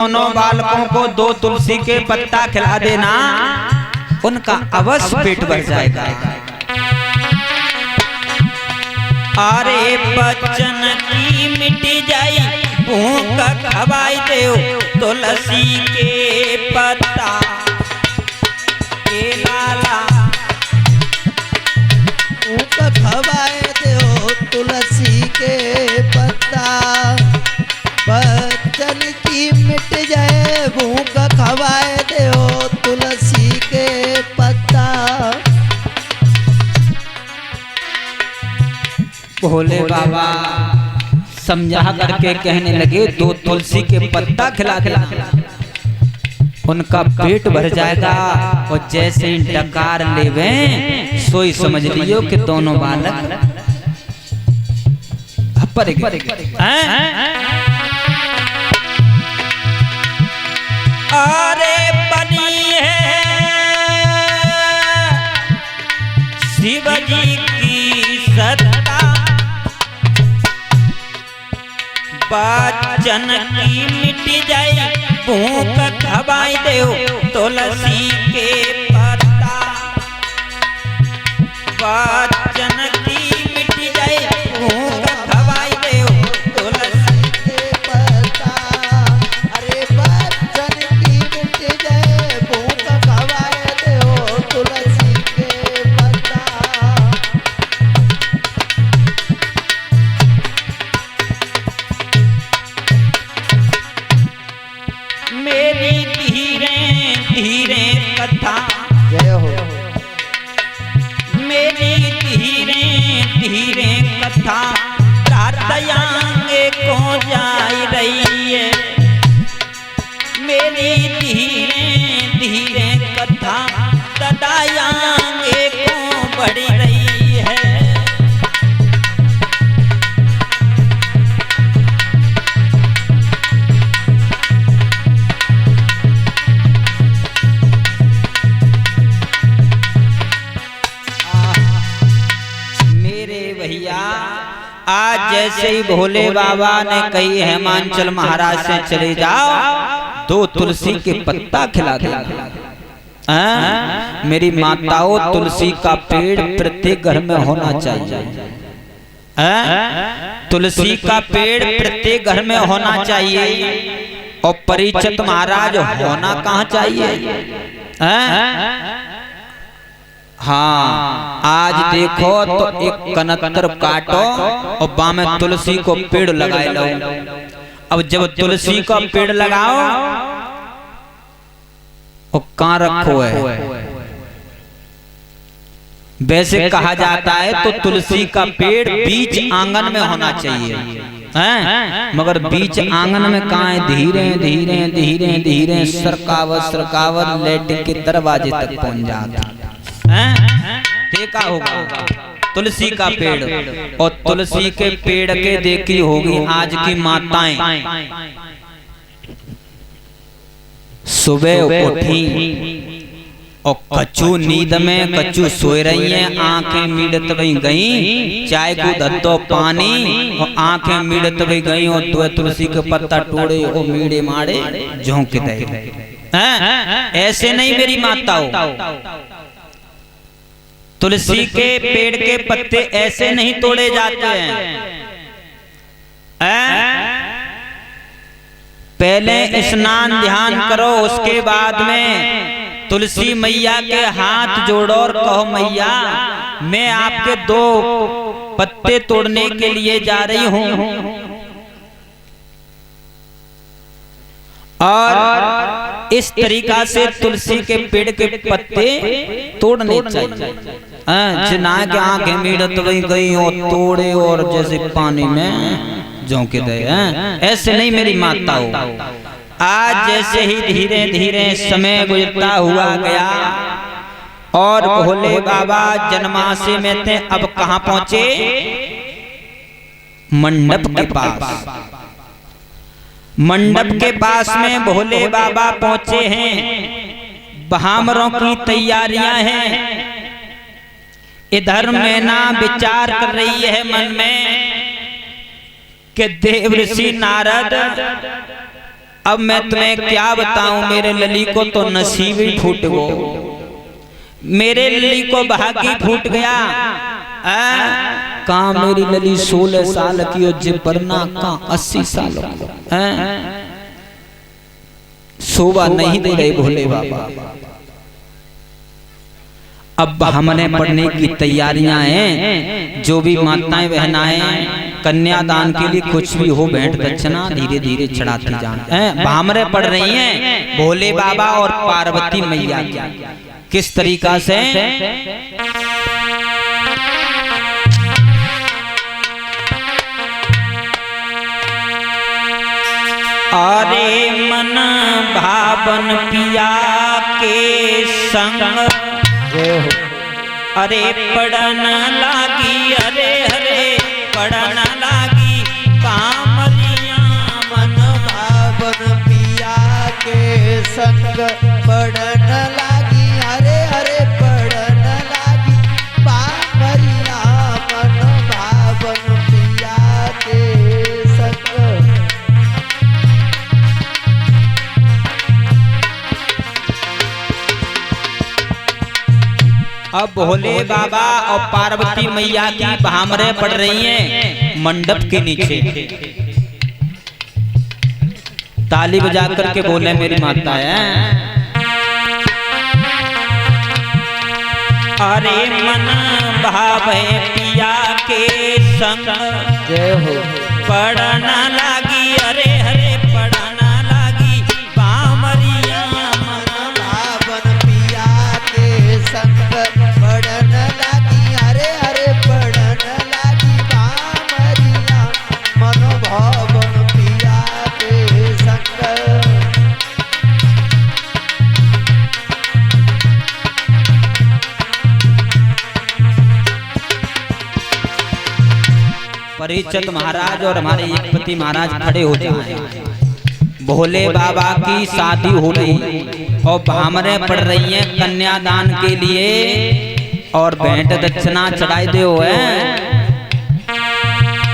दोनों बालकों को 2 तुलसी के पत्ता खिला देना, उनका अवश्य पेट भर जाएगा। अरे बचन की मिट जाई भूख खवाई देओ तुलसी के पत्ता के लाला, भूख खवाए देओ तुलसी के पत्ता। बचन की मिट जाए भूख खवाए देओ तुलसी के पत्ता। भोले बाबा समझा करके कहने लगे 2 तुलसी के पत्ता खिला देना, उनका पेट भर जाएगा। और जैसे ही डकार लेवे सोई समझ लियो कि दोनों बालक पर अरे बनी है शिव जी की सत्ता, बचन की मिट जाए भूख खवाई देओ तुलसी के पत्ता। बचन की मिट जाए भूख खवाई देओ तुलसी के पत्ता। अरे बचन की मिट जाए भूख खवाए देओ तुलसी के पत्ता। मेरी धीरे धीरे कथा, जय हो। मेरी धीरे धीरे कथा रातयांगे को जाई रही है। मेरी धीरे धीरे कथा तदायांगे को बढ़ी रही है। आज जैसे ही भोले बाबा ने कही हेमांचल महाराज से चले जाओ 2 तुलसी के पत्ता खिला दे। मेरी माताओं, तुलसी का पेड़ प्रत्येक घर में होना चाहिए। तुलसी का पेड़ प्रत्येक घर में होना चाहिए। और परिचित महाराज होना कहाँ चाहिए? हाँ, आज देखो तो एक कनत्तर काटो और बामे तुलसी को पेड़ लगाए लो। अब जब तुलसी का पेड़ लगाओ और कहाँ रखो है? वैसे कहा जाता है तो तुलसी का पेड़ बीच आंगन में होना चाहिए, हैं? मगर बीच आंगन में कहाँ है? धीरे धीरे धीरे धीरे सरकावत सरकावत लेट के दरवाजे तक पहुंच जाता। देखा होगा तुलसी का पेड़। और तुलसी के पेड़ के देखी होगी आज की माताएं सुबह उठी और कच्चू नींद में कच्चू सोए रही हैं, आंखें मीड़त हुई गई, चाय को धत्तो पानी और आंखें मीड़त हुई गई और 2 तुलसी के पत्ता टोड़े और मीड़े मारे झोंक दे। ऐसे नहीं मेरी माताओं, तुलसी के पेड़ के पत्ते ऐसे नहीं तोड़े जाते हैं। पहले स्नान ध्यान करो, उसके बाद में तुलसी मैया के हाथ जोड़ो और कहो मैया मैं आपके 2 पत्ते तोड़ने के लिए जा रही हूं। और इस तरीका से तुलसी के पेड़ के पत्ते तोड़ने चाहिए। जिना के आंखें मीड़त गई और तोड़े और जैसे पानी में झोंके दे, ऐसे नहीं मेरी माताओं। आज जैसे ही धीरे धीरे समय गुजरता हुआ गया और भोले बाबा जन्माशय में थे, अब कहां पहुंचे? मंडप के पास। मंडप के पास में भोले बाबा पहुंचे हैं। बहामरों की तैयारियां हैं। इधर मैना विचार कर रही है मन में कि देव ऋषि नारद अब मैं तुम्हें क्या बताऊं, मेरे लली को तो नसीब ही फूट गो, मेरे लली को भागी फूट गया। कहाँ मेरी लली 16 साल की हो, जिबरना कहाँ 80 साल शोभा नहीं दे रहे भोले बाबा। अब हमने पढ़ने की तैयारियां हैं, जो भी माताएं बहनाएं कन्यादान के लिए कुछ भी हो भेंट दक्षिणा धीरे धीरे चढ़ाती जाएं। भामरे पढ़ रही हैं भोले बाबा और पार्वती मैया की, किस तरीका से। अरे मन भावन पिया के संग, अरे पढ़न लागी, अरे हरे पढ़न लागी कामरिया। मन भावन पिया के संग पढ़न लागी, अरे हरे पढ़न लागी कामरिया। मन भावन पिया के संग। अब भोले बाबा और पार्वती मैया की भामरे पड़ रही हैं मंडप के नीचे। ताली बजा करके बोले मेरी माता है। अरे मन भावे पिया के संग, जय हो। पढ़ना लागी, अरे हरे पढ़ना लागी बामरिया। मन भावन पिया के संग पढ़न लागी, अरे हरे पढ़न लागी बामरिया। मन भावन पिया के संग। परिचित महाराज और हमारे एकपति महाराज खड़े हो जाए। भोले बाबा की शादी हो रही और भामरे पड़ रही हैं कन्यादान के लिए और भेंट दक्षिणा चढ़ाई दो है।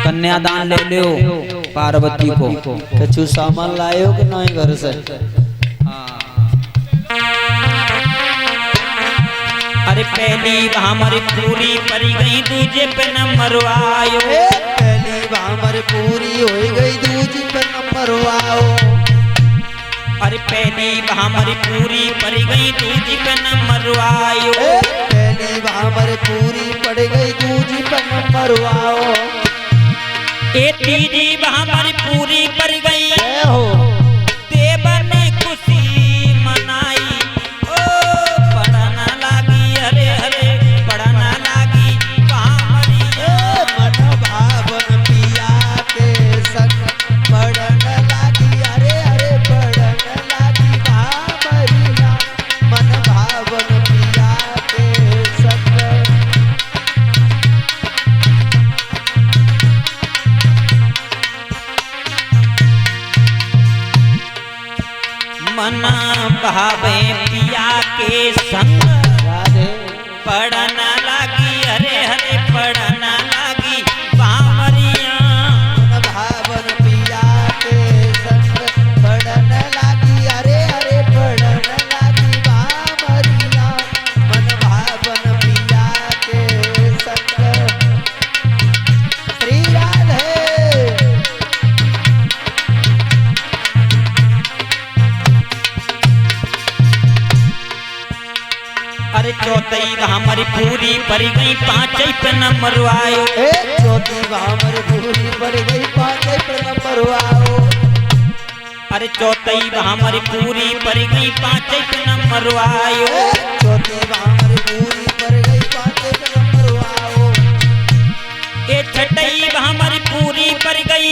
कन्यादान ले लो पार्वती को। कछु सामान लायो कि नहीं घर से? अरे पहली भामरी पूरी परी गई, दूजे पे नंबर आयो। पहली भामर पूरी हो गई, दूजी पे नंबर आओ। अरे पहली भामरी पूरी परी गई, दूजी पे नंबर आयो। पहली भामर पूरी पड़ गई, दूजी पे नंबर आओ। ए तीजी भामरी पूरी पड़ गई, हो देवर ने खुशी मनाई। ओ पढ़ना लागी, अरे हरे पढ़ना लागी भामरिया। मन भावन पिया के संग पढ़न लागी, अरे हरे पढ़न लागी भामरिया। मन भावन पिया के संग। मन भावे पिया के संग, पढ़ना लागी, अरे हरे पढ़ना लागी बामरिया। मन भावन पिया के संग पढ़न लागी, अरे हरे पढ़न लागी बामरिया। मन भावन पिया के संग। श्री राधे। अरे चौथी भामरी पूरी परी गई, पांचई पे नंबर आयो। चौथी भामर पूरी पड़ गई, पांचई पे नंबर आओ। अरे चौथी भामरी पूरी परी गई, पांचई पे नंबर आयो। चौथी भामर पूरी पड़ गई, पांचई पे नंबर आओ। ए छठई भामरी पूरी परी गई,